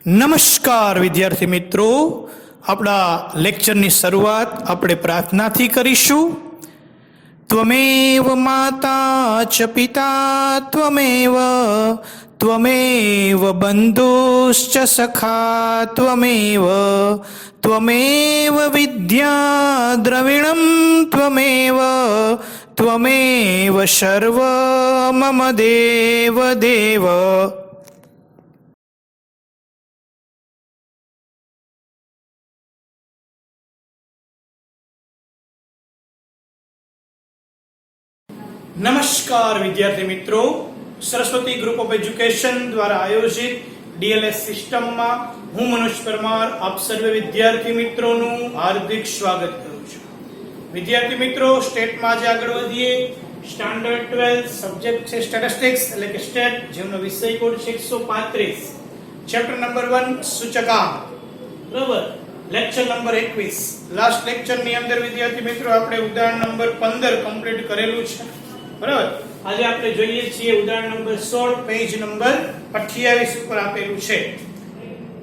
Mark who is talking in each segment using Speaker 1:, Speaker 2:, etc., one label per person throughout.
Speaker 1: નમસ્કાર વિદ્યાર્થી મિત્રો, આપણા લેક્ચરની શરૂઆત આપણે પ્રાર્થનાથી કરીશું. ત્વમેવ માતા ચ પિતા ત્વમેવ ત્વમેવ બંધુશ્ચ સખા ત્વમેવ ત્વમેવ વિદ્યા દ્રવિણમ ત્વમેવ ત્વમેવ સર્વ મમ દેવ દેવ. નમસ્કાર વિદ્યાર્થી મિત્રો, સરસ્વતી ગ્રુપ ઓફ એજ્યુકેશન દ્વારા આયોજિત ડીએલએસ સિસ્ટમમાં હું મનોજ પરમાર આપ સર્વે વિદ્યાર્થી મિત્રોનું હાર્દિક સ્વાગત કરું છું. વિદ્યાર્થી મિત્રો, સ્ટેટમાં આજે આગળ વધીએ. સ્ટાન્ડર્ડ 12 સબ્જેક્ટ છે સ્ટેટિસ્ટિક્સ એટલે કે સ્ટેટ, જેનો વિષય કોડ છે 135, ચેપ્ટર નંબર 1 સૂચકાંક. બરાબર, લેક્ચર નંબર 21. લાસ્ટ લેક્ચરની અંદર વિદ્યાર્થી મિત્રો આપણે ઉદાહરણ નંબર 15 કમ્પ્લીટ કરેલું છે. બરાબર, આજે આપણે જોઈએ છીએ ઉદાહરણ નંબર 16, પેજ નંબર 28 ઉપર આપેલું છે.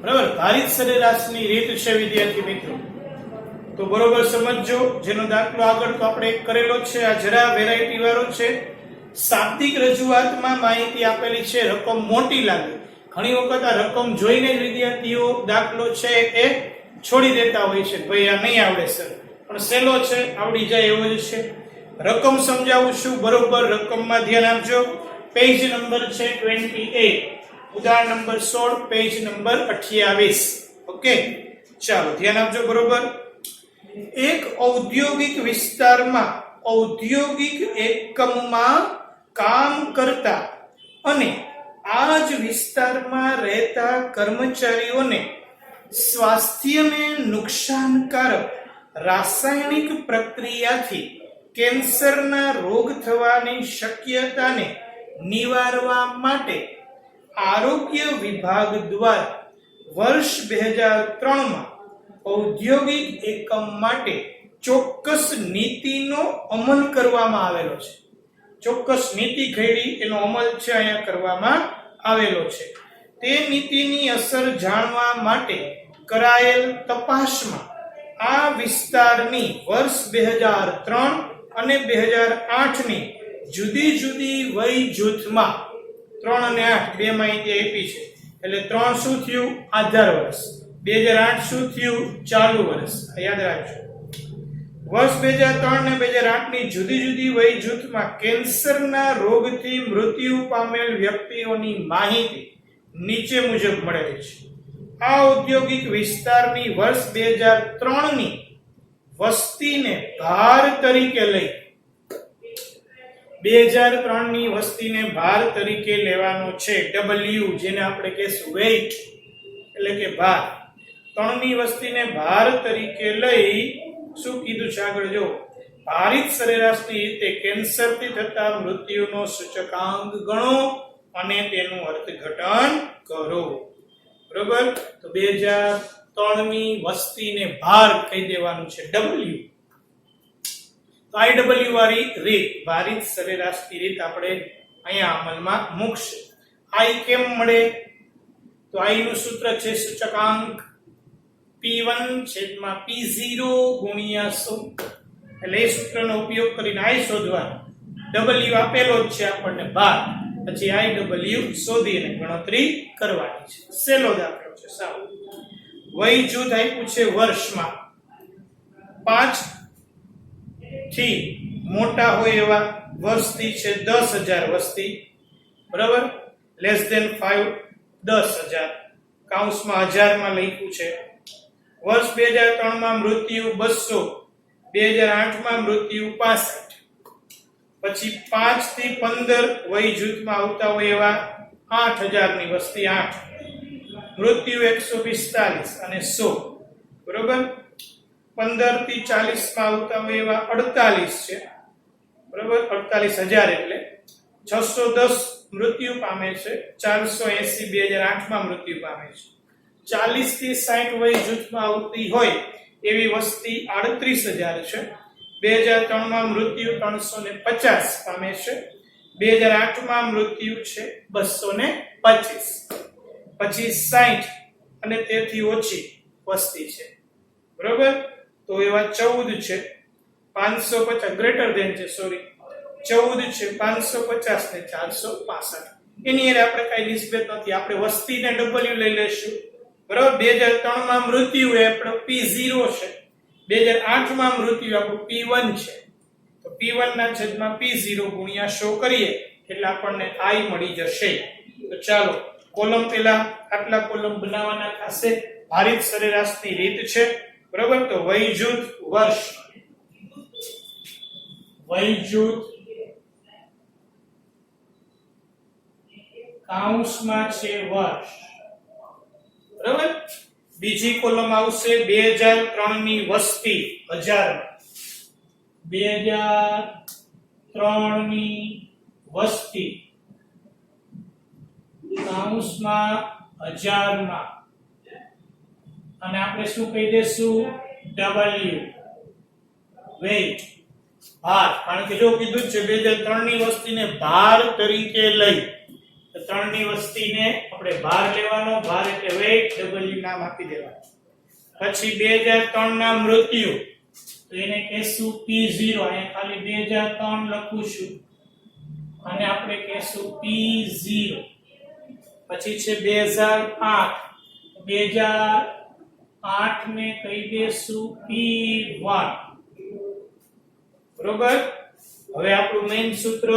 Speaker 1: બરાબર, ભારિત સરેરાશની રીત છે વિદ્યાર્થી મિત્રો, તો બરોબર સમજજો. જેનો દાખલો આગળ તો આપણે કરેલો છે, આ જરા વેરાયટી વાળો છે. શાબ્દિક રજૂઆતમાં માહિતી આપેલી છે, રકમ મોટી લાગે. ઘણી વખત આ રકમ જોઈને જ વિદ્યાર્થીઓ દાખલો છે એ છોડી દેતા હોય છે, ભાઈ આ નહીં આવડે સર, પણ સહેલો છે, આવડી જાય એવો જ છે. રકમ સમજાવું છું, બરોબર રકમમાં ધ્યાન આપજો. પેજ નંબર છે 28, ઉદાહરણ નંબર 16, પેજ નંબર 28. ઓકે, ચાલો ધ્યાન આપજો. બરોબર, એક ઔદ્યોગિક વિસ્તારમાં ઔદ્યોગિક એકમમાં કામ કરતા અને આ જ વિસ્તારમાં રહેતા કર્મચારીઓને સ્વાસ્થ્યને નુકસાનકારક રાસાયણિક પ્રક્રિયાથી કેન્સરના રોગ થવાની શક્યતાને નિવારવા માટે આરોગ્ય વિભાગ દ્વારા વર્ષ 2003માં ઔદ્યોગિક એકમ માટે ચોક્કસ નીતિનો અમલ કરવામાં આવેલો છે. ચોક્કસ નીતિ ઘડી એનો અમલ છે અહીંયા કરવામાં આવેલો છે. તે નીતિની અસર જાણવા માટે કરાયેલ તપાસમાં આ વિસ્તારની વર્ષ 2003 અને 2008ની જુદી જુદી વય જૂથમાં 3 અને 8 બે માહિતી આપી છે. એટલે 3 શું થયું? આધાર વર્ષ. 2008 શું થયું? ચાલુ વર્ષ. યાદ રાખજો, વર્ષ 2003 અને 2008ની જુદી જુદી વય જૂથમાં કેન્સરના રોગથી મૃત્યુ પામેલ વ્યક્તિઓની માહિતી નીચે મુજબ મળેલી છે. આ ઔદ્યોગિક વિસ્તારની વર્ષ 2003ની વસ્તીને ભાર તરીકે લઈ 2003ની વસ્તીને ભાર તરીકે લેવાનો છે. W, જેને આપણે કહેશું વેઇટ એટલે કે ભાર. 3ની વસ્તીને ભાર તરીકે લઈ શું કીધું છે આગળ જો, ભારિત સરેરાશની રીતે કેન્સરથી થતા મૃત્યુનો સૂચકાંક ગણો અને તેનું અર્થઘટન કરો. બરોબર, તો 2003ની વસ્તીને ભાર કહી દેવાનું છે W. તો IW વાળી રીત, ભારિત સરેરાશની રીત આપણે અહીંયા અમલમાં મૂકશે. I કેમ મળે? તો I નું સૂત્ર છે સૂચકાંક P1/P0 ગુણ્યા 100. એટલે એ સૂત્રનો ઉપયોગ કરીને I શોધવાનો. W આપેલો જ છે આપણને ભાર, પછી IW શોધીને ગણતરી કરવાની છે. સહેલો દાખલો છે સાવ. વય જૂથ આપ્યું છે વર્ષમાં 5 થી મોટા હોય એવા, વસ્તી છે 10,000 વસ્તી. બરાબર, લેસ ધેન 5 10,000, કૌંસમાં હજારમાં લખ્યું છે. વર્ષ 2003માં મૃત્યુ 200, 2008માં મૃત્યુ 65. પછી 5 થી 15 વય જૂથમાં આવતા હોય એવા 8,000ની વસ્તી 8, મૃત્યુ 145 અને 100. બરોબર, 15 થી 40માં આવતા હોય એવા 48 છે. બરોબર, 48,000 એટલે 610 મૃત્યુ પામે છે. 480 2008માં મૃત્યુ પામે છે. 40 થી 60 વય જૂથમાં આવતી હોય એવી વસ્તી 38,000 છે. 2003માં મૃત્યુ 350 પામે છે. 2008માં મૃત્યુ છે 225. પછી 60 અને તેથી ઓછી વસ્તી છે, બરોબર. તો એવા 14 છે, 550 ગ્રેટર ધેન છે, સોરી 14 છે, 550 ને 465. એની અરે આપણે કઈ નિસ્બત નથી, આપણે વસ્તીને W લઈ લેશું, બરોબર. 2003 માં મૃત્યુ એ આપણો P0 છે, 2008 માં મૃત્યુ આપણું P1 છે, તો P1 ના છેદમાં P0 ગુણ્યા 100 કરીએ એટલે આપણને I મળી જશે. તો ચાલો કોલમ પેલા આટલા કોલમ બનાવવાના થશે. ભારિત સરેરાશની રીત છે, બરોબર. તો વય જૂથ વર્ષ, વય જૂથ કૌંસમાં છે વર્ષ, બરોબર. બીજી કોલમ આવશે 2003 ની વસ્તી હજારમાં, 2003 ની વસ્તી કૌંસમાં હજારમાં, અને આપણે શું કહી દેશું? W વેઇટ, ભાર. કારણ કે જો કીધું છે 2003 ની વસ્તીને ભાર તરીકે લઈ, તો 3 ની વસ્તીને આપણે ભાર લેવાનો, ભાર એટલે વેઇટ, W નામ આપી દેવાનું. પછી 2003 ના મૃત્યુ, તો એને કહેશું P0, અહીંયા ખાલી 2003 લખું છું અને આપણે કહેશું P0. પછી છે 2008, 2008 ને કહી દેશું P1, બરોબર. હવે આપણું મેઈન સૂત્ર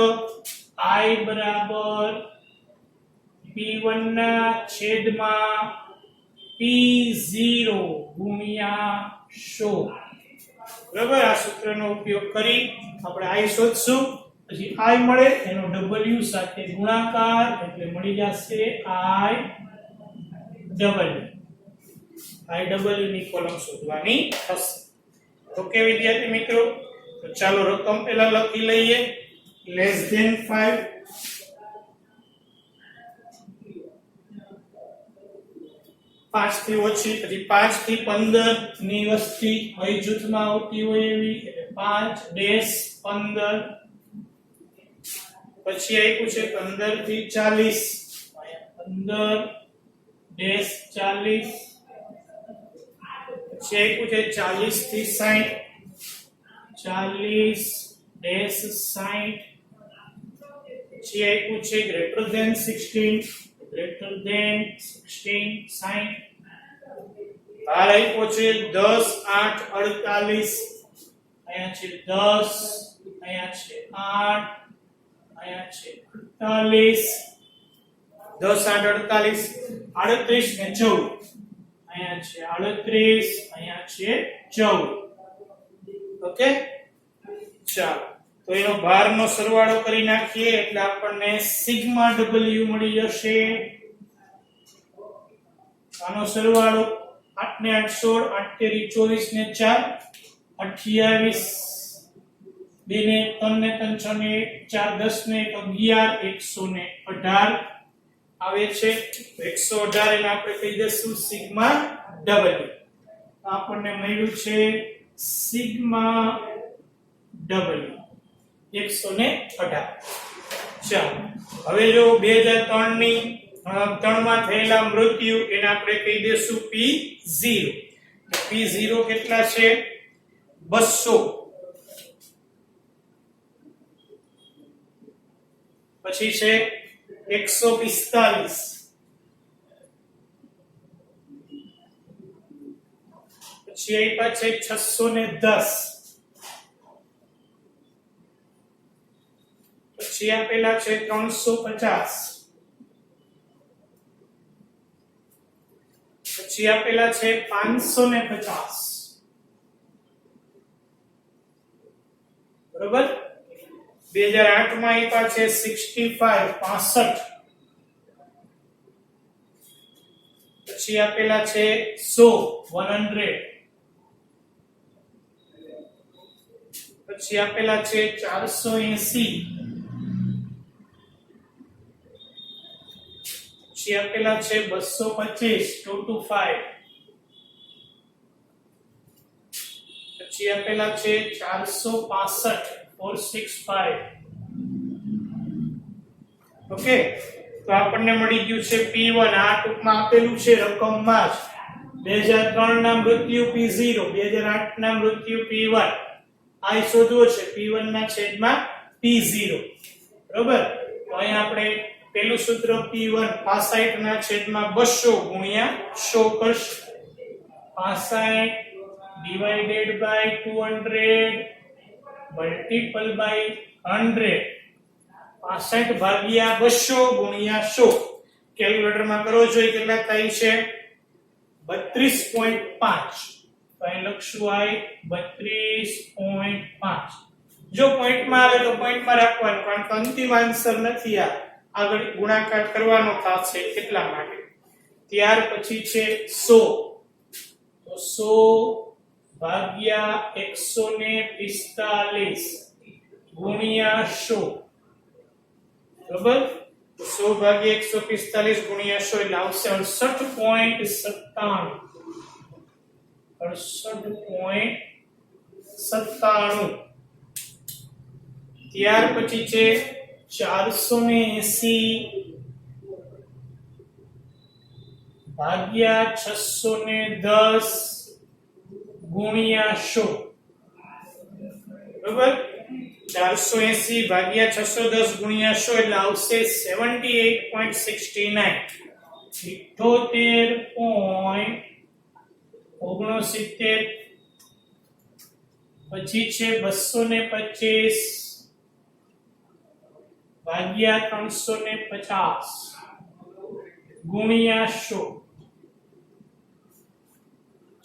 Speaker 1: I બરાબર P1 ના છેદમાં P0 ગુણ્યા 100, બરાબર. આ સૂત્રનો ઉપયોગ કરી આપણે I શોધશું. પછી I મળે એનો W સાથે ગુણાકાર એટલે મળી જશે IW ની કોલમ શોધવાની થશે. ઓકે વિદ્યાર્થી મિત્રો, તો ચાલો રકમ પહેલા લખી લઈએ. લેસ ધેન 5, 5 થી ઓછી, પછી 5 થી 15 ની વસ્તી વય જૂથમાં આવતી હોય એવી, એટલે 5-15. પછી આપ્યું છે 15 થી 40, 15-40. પછી આપ્યું છે 40 થી 60, 40-60. પછી આપ્યું છે ગ્રેટર ધેન 16, ગ્રેટર ધેન 16, 60. ભાર આપ્યો છે 10, 8, 48. અહીંયા છે 10, અહીંયા છે 8, અહીંયા છે 48, 10, 8, 48, 38 ને 14. અહીંયા છે 38, અહીંયા છે 14. ઓકે, ચાલો. તો એનો ભારનો સરવાળો કરી નાખીએ એટલે આપણને સિગ્મા W મળી જશે. આનો સરવાળો 8 ને 8 16, 8 તેરી 24 ને 4 28, 2 ને 3 ને 3 6 ને 4 10 ને 11 118 આવે છે. 118 એટલે આપણે કહી દઈશું સિગ્મા W. આપણને મળ્યું છે સિગ્મા W 118. ચાલો હવે જો 2003 ની 3 માં થયેલા મૃત્યુ એને આપણે કહી દેશું P0. તો P0 કેટલા છે? 200. પછી છે 145, પછી આપ્યા છે 610, પછી આપેલા છે 350, પછી આપેલા છે 550, બરોબર. 2008 માં આપ્યા છે 65, પછી આપેલા છે 100, પછી આપેલા છે 480, પછી આપેલા છે 225, 225, પછી આપેલા છે 465, 465. ઓકે, તો આપણને મળી ગયું છે P1 આ ટૂંકમાં આપેલું છે રકમમાં જ 2003 ના મૃત્યુ P0 2008 ના મૃત્યુ P1 આ શોધવો છે P1 ના છેદમાં P0 બરોબર તો અહીં આપણે પહેલું સૂત્ર P1 65 ના છેદમાં 200 ગુણ્યા 100 કરશું 65 divided by 200 multiple by 100 65 ભાગ્યા 200 ગુણ્યા 100 કેલ્ક્યુલેટરમાં કરો છો એ કેટલા થાય છે 32.5 તો અહીં લખશું આઈ 32.5 જો પોઈન્ટમાં આવે તો પોઈન્ટમાં રાખવાનું કારણ કે અંતિમ આન્સર નથી આ આગળ ગુણાકાર કરવાનો થશે એટલા માટે ત્યાર પછી છે 100 તો 100 ભાગ્યા 145 ગુણ્યા 100 બરાબર 100 ભાગ્યા 145 ગુણ્યા 100 એટલે આવશે 68.97 ત્યાર પછી છે 480 ભાગ્યા 610 ગુણ્યા 100 બરાબર 480 ભાગ્યા 610 ગુણ્યા 100 એટલે આવશે 78.69 પછી છે 225 ભાગ્યા 350 ગુણ્યા 100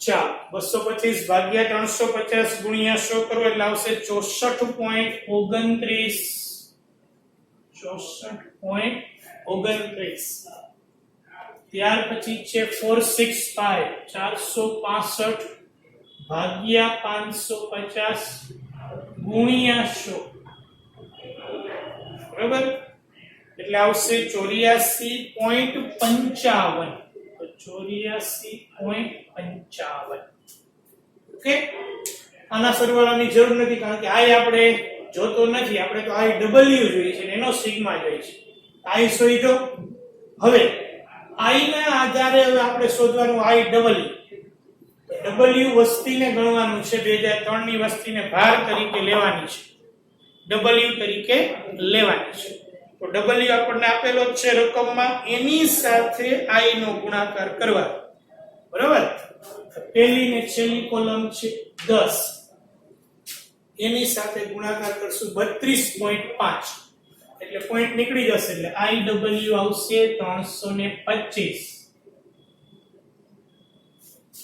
Speaker 1: ચાલો 225 ભાગ્યા 350 ગુણ્યા 100 કરો એટલે આવશે 64.29 ત્યાર પછી છે 465 465 ભાગ્યા 550 ગુણ્યા 100 બરાબર એટલે આવશે 84.55 તો 84.55 ઓકે આના સરવાળાની જરૂર નથી કારણ કે આઈ આપણે જોતો નથી આપણે તો આઈ ડબલ્યુ જોઈએ છે એનો સિગ્મા જોઈએ છે આઈ શોધો હવે આઈ ના આધારે હવે આપણે શોધવાનું આઈ ડબલ્યુ વસ્તીને ગણવાનું છે 2003 ની વસ્તીને ભાર તરીકે લેવાની છે ડબલ્યુ તરીકે લેવાની છે તો ડબલ્યુ આપણને આપેલો છે રકમમાં એની સાથે આઈ નો ગુણાકાર કરવાનો બરાબર પહેલી ને છેલ્લી કોલમ છે 10 એની સાથે ગુણાકાર કરશું 32.5 એટલે પોઈન્ટ નીકળી જશે એટલે આઈ ડબલ્યુ આવશે 325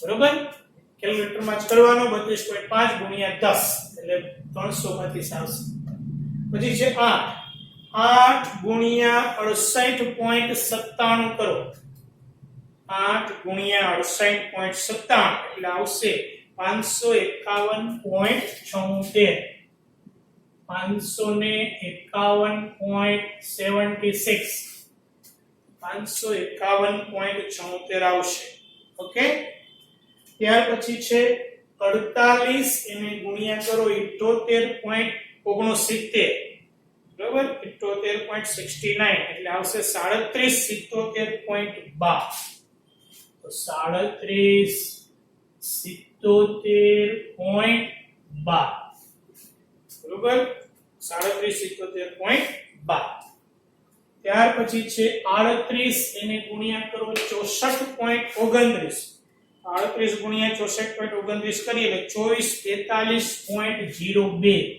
Speaker 1: બરાબર કેલ્ક્યુલેટરમાં જ કરવાનો 32.5 ગુણ્યા 10 એટલે 300 માંથી આવશે પછી છે 8 ગુણ્યા 68.97 કરો 8 ગુણ્યા 68.97 એટલે આવશે 551.76 551.76 551.76 આવશે ઓકે ત્યાર પછી છે 48 એને ગુણ્યા કરો 78.69 બરાબર 78.69 એટલે આવશે 37.77.12 તો 37.77.12 બરાબર 37.77.12 ત્યાર પછી છે 38 એને ગુણ્યા કરો 64.29 38 ગુણ્યા 64.29 કરીએ એટલે 2443.02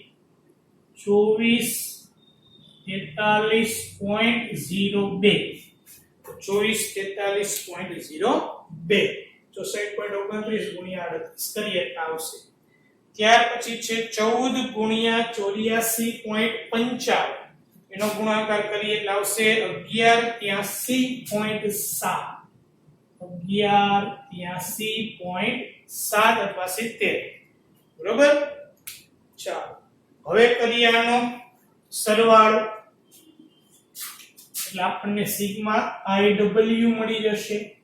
Speaker 1: 2443.02 64.29 ગુણ્યા 38 કરીએ એટલે આવશે ત્યાર પછી છે 14 ગુણ્યા 84.55 એનો ગુણાકાર કરીએ એટલે આવશે 1183.7 1183.7 અથવા 70 બરોબર ચાલો હવે કરીએ આનો સરવાળો એટલે આપણને સિગ્મા IW મળી જશે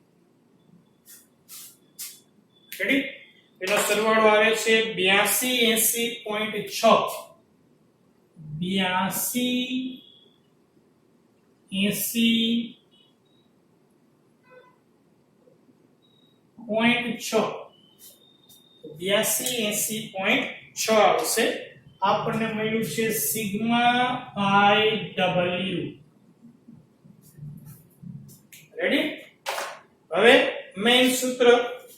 Speaker 1: રેડી એનો સરવાળો આવે છે 8280.6 82 82.6 આવશે. આપણને મળ્યું છે સિગ્મા IW. રેડી? હવે મેઇન સૂત્ર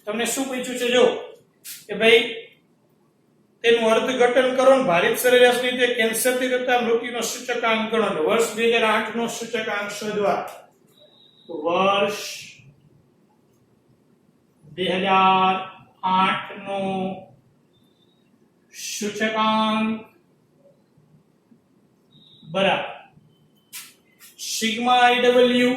Speaker 1: તમને શું પૂછ્યું છે જો કે ભાઈ તેનું અર્થઘટન કરો ને ભારિત સરેરાશની રીતે કેન્સરથી થતા મૃત્યુનો સૂચકાંક ગણો. વર્ષ 2008 નો સૂચકાંક શોધવા. વર્ષ 2008 નો સૂચકાંક બરાબર સિગ્મા IW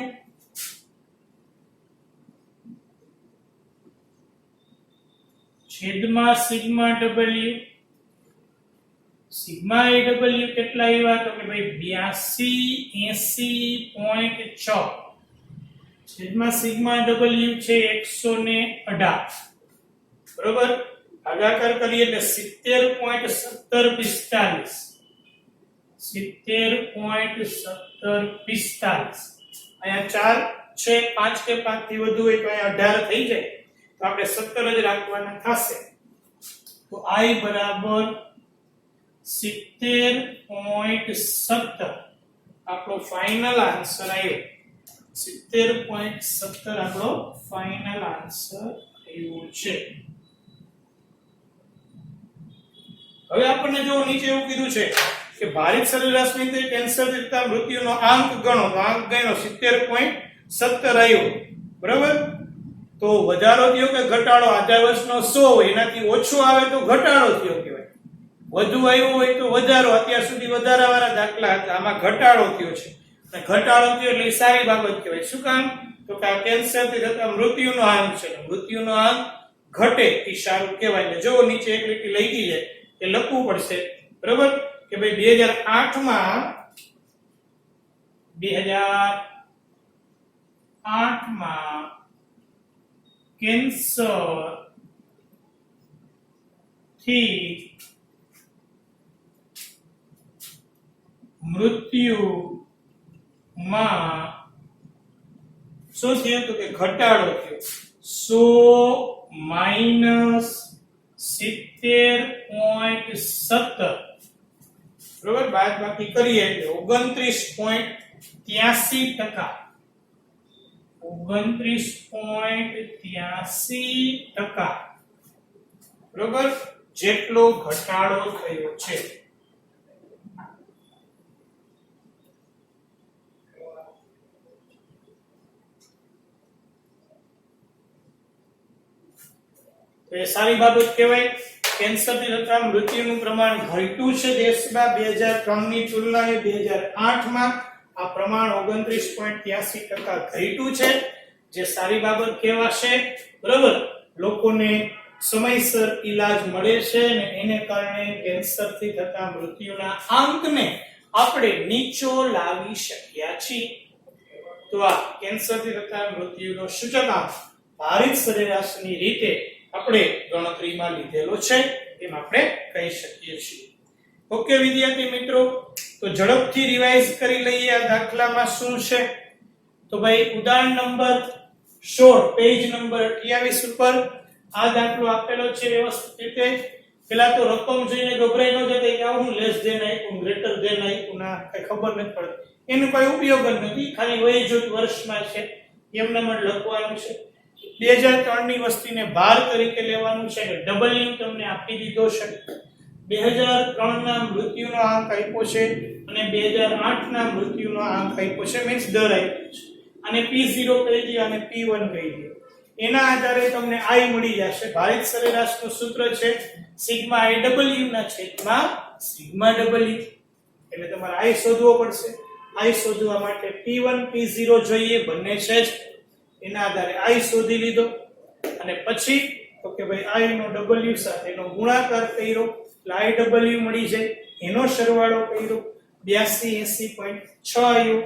Speaker 1: છેદમાં સિગ્મા W. સિગ્મા IW કેટલા આવ્યા તો કે ભાઈ 82.80.6 છેદમાં સિગ્મા W છે 118. બરોબર? ભાગાકાર કરીએ એટલે 70.1745 70.1745. અહીંયા 4 છે, 5 કે 5 થી વધુ હોય તો અહીંયા 18 થઈ જાય તો આપણે 17 જ રાખવાના થશે. તો I બરાબર 70.17 આપણો ફાઇનલ આન્સર આવ્યો. 70.17 આપણો ફાઇનલ આન્સર આવ્યો છે. હવે આપણને જો નીચે એવું કીધું છે કે ભારિત સરેરાશની રીતે કેન્સરથી થતા મૃત્યુનો આંક ગણો. તો આંક ગણ્યો 70.17 આવ્યો. બરાબર? તો વધારો થયો કે ઘટાડો? આધા વર્ષનો 100 હોય એનાથી ઓછો આવે તો ઘટાડો થયો કહેવાય. વધુ આવ્યો હોય તો વધારો. અત્યાર સુધી વધારાવાળા દાખલા હતા, આમાં ઘટાડો થયો છે. અને ઘટાડો થયો એટલે સારી બાબત કહેવાય. શું કામ? તો કે આ કેન્સરથી થતા મૃત્યુનો આંક છે. મૃત્યુનો આંક ઘટે એ સારું કહેવાય. એટલે જો નીચે એક લીટી લઈ ગઈ છે એ લખવું પડશે. બરાબર? કે ભાઈ 2008 માં કેન્સર થી મૃત્યુમાં શું થયું તો કે ઘટાડો થયો. 100 70.17. બરોબર? બાદબાકી કરીએ એટલે 29.83%. 29.83%. બરોબર? જેટલો ઘટાડો થયો છે. તો એ સારી બાબત કહેવાય. કેન્સરથી થતા મૃત્યુનું પ્રમાણ ઘટ્યું છે દેશમાં 2003 ની તુલનાએ 2008 માં આ પ્રમાણ 29.83% ઘટ્યું છે, જે સારી બાબત કહેવાશે. બરાબર? લોકોને સમયસર ઈલાજ મળે છે અને એને કારણે કેન્સરથી થતા મૃત્યુના આંકને આપણે નીચો લાવી શક્યા છીએ. તો આ કેન્સરથી થતા મૃત્યુનો સૂચકાંક ભારિત સરેરાશની રીતે આપણે ગણતરીમાં લીધેલો છે એમ આપણે કહી શકીએ છીએ. ઓકે વિદ્યાર્થી મિત્રો, તો ઝડપથી રિવાઇઝ કરી લઈએ આ દાખલામાં શું છે. તો ભાઈ ઉદાહરણ નંબર 16 પેજ નંબર 28 ઉપર આ દાખલો આપેલો છે વ્યવસ્થિત રીતે. પેલા તો રકમ જોઈને ગભરાઈ ન જતા કે આવું લેસ ધેન આપ્યું, ગ્રેટર ધેન આપ્યું, ના કઈ ખબર નથી પડતી. એનો કોઈ ઉપયોગ જ નથી. ખાલી વય જૂથ વર્ષમાં છે એમને પણ લખવાનું છે. 2003 ની વસ્તીને ભાર તરીકે લેવાનું છે. W તમને આપી દીધો છે. 2003 ના મૃત્યુનો આંક આપ્યો છે અને 2008 ના મૃત્યુનો આંક આપ્યો છે, મીન્સ દર આપ્યો છે. અને P0 કહી દઈએ અને P1 કહી દઈએ. એના આધારે તમને I મળી જશે. ભારિત સરેરાશનું સૂત્ર છે સિગ્મા IW ના છેદમાં સિગ્મા W. એટલે તમારે I શોધવો પડશે. I શોધવા માટે P1 P0 જોઈએ, બંને છે જ. એના આધારે I શોધી લીધો અને પછી તો કે ભાઈ I નો W સાથેનો ગુણાકાર કર્યો એટલે IW મળી જાય. એનો સરવાળો કર્યો 82.80.6 આવ્યો.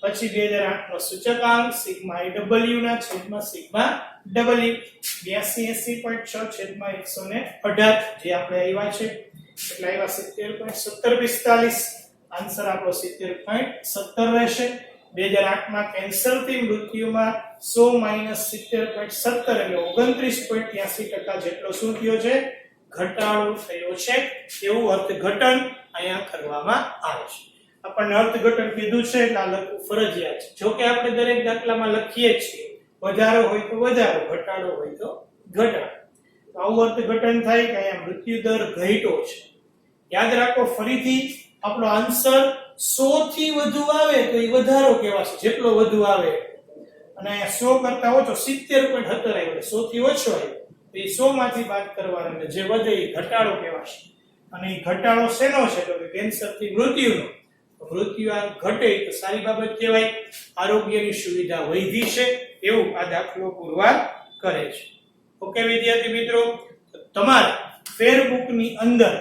Speaker 1: પછી 2008 નો સૂચકાંક સિગ્મા IW ના છેદમાં સિગ્મા W 82.80.6 છેદમાં 118 જે આપણે આવ્યા છે. એટલે આવ્યા 70.1745. આન્સર આપણો 70.17 રહેશે. 2008 માં કેન્સરથી મૃત્યુમાં 100 - 70.17 એટલે 29.83% જેટલો શું થયો છે, ઘટાડો થયો છે, એવું અર્થઘટન અહીંયા કરવામાં આવે છે. આપણને અર્થઘટન કીધું છે એટલે આ લખવું ફરજિયાત છે. જો કે આપણે દરેક દાખલામાં લખીએ છીએ વધારો હોય તો વધારો, ઘટાડો હોય તો ઘટાડો. તો આવું અર્થઘટન થાય કે અહીંયા મૃત્યુ દર ઘટ્યો છે. યાદ રાખો ફરીથી આપણો આન્સર 100 થી વધુ આવે તો એ વધારો કહેવાશે, જેટલો વધુ આવે. અને 100 કરતા ઓછો 70.17 આવ્યો, 100 થી ઓછો આવ્યો તો એ 100 માંથી બાદ કરવાનો, એટલે જે વધે એ ઘટાડો કહેવાશે. અને એ ઘટાડો શેનો છે, તો કે કેન્સરથી મૃત્યુનો. મૃત્યુ આ ઘટે તો સારી બાબત કહેવાય, આરોગ્યની સુવિધા વધી છે એવું આ દાખલો પુરવાર કરે છે. ઓકે વિદ્યાર્થી મિત્રો, તમારા ફેરબુક ની અંદર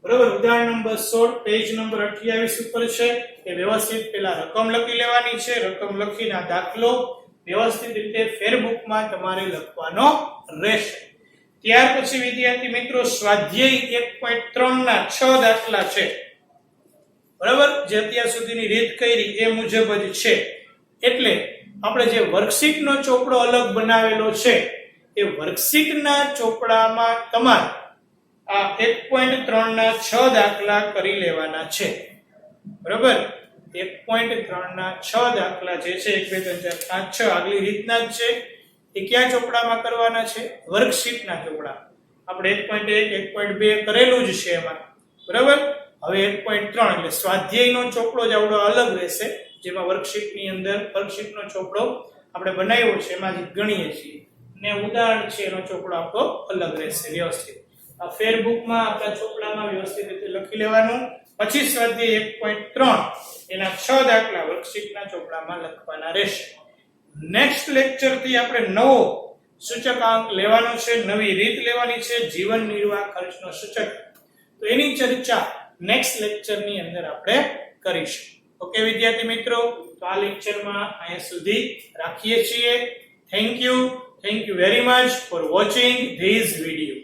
Speaker 1: બરાબર ઉદાહરણ નંબર 16 પેજ નંબર 28 ઉપર છે કે વ્યવસ્થિત પેલા રકમ લખી લેવાની છે. રકમ લખીને આ દાખલો વ્યવસ્થિત રીતે ફેરબુકમાં તમારે લખવાનો રહેશે. ત્યાર પછી વિદ્યાર્થી મિત્રો સ્વાધ્યાય 1.3 ના 6 દાખલા છે બરાબર, જે અત્યાર સુધીની રીત કરી એ મુજબ જ છે. એટલે આપણે જે વર્કશીટનો ચોપડો અલગ બનાવેલો છે એ વર્કશીટના ચોપડામાં તમારે આ 1.3 ના 6 દાખલા કરી લેવાના છે બરાબર. 1.3 ના 6 દાખલા જે છે 1 2 3 4 5 6 આગલી રીતના જ છે. એ કયા ચોપડામાં કરવાના છે, વર્કશીટના ચોપડા. આપણે 1.1 1.2 કરેલું જ છે એમાં બરાબર. હવે 1.3 એટલે સ્વાધ્યાયનો ચોપડો જ આવડો અલગ રહેશે, જેમાં વર્કશીટની અંદર વર્કશીટનો ચોપડો આપણે બનાવ્યો છે એમાં જ ગણીએ છીએ, ને ઉદાહરણ છે એનો ચોપડો આપણો અલગ રહેશે વ્યવસ્થિત. આ ફેરબુકમાં આપણા ચોપડામાં વ્યવસ્થિત રીતે લખી લેવાનું. પછી સ્વાધ્યાય 1.3 એના 6 દાખલા વર્કશીટના ચોપડામાં લખવાના રહેશે. નેક્સ્ટ લેક્ચર થી આપણે નવો સૂચકાંક લેવાનો છે, નવી રીત લેવાની છે, જીવન નિર્વાહ ખર્ચનો સૂચક. તો એની ચર્ચા નેક્સ્ટ લેક્ચર ની અંદર આપણે કરીશું. ઓકે વિદ્યાર્થી મિત્રો, તો આ લેક્ચરમાં અહીંયા સુધી રાખીએ છીએ. Thank you very much for watching this video.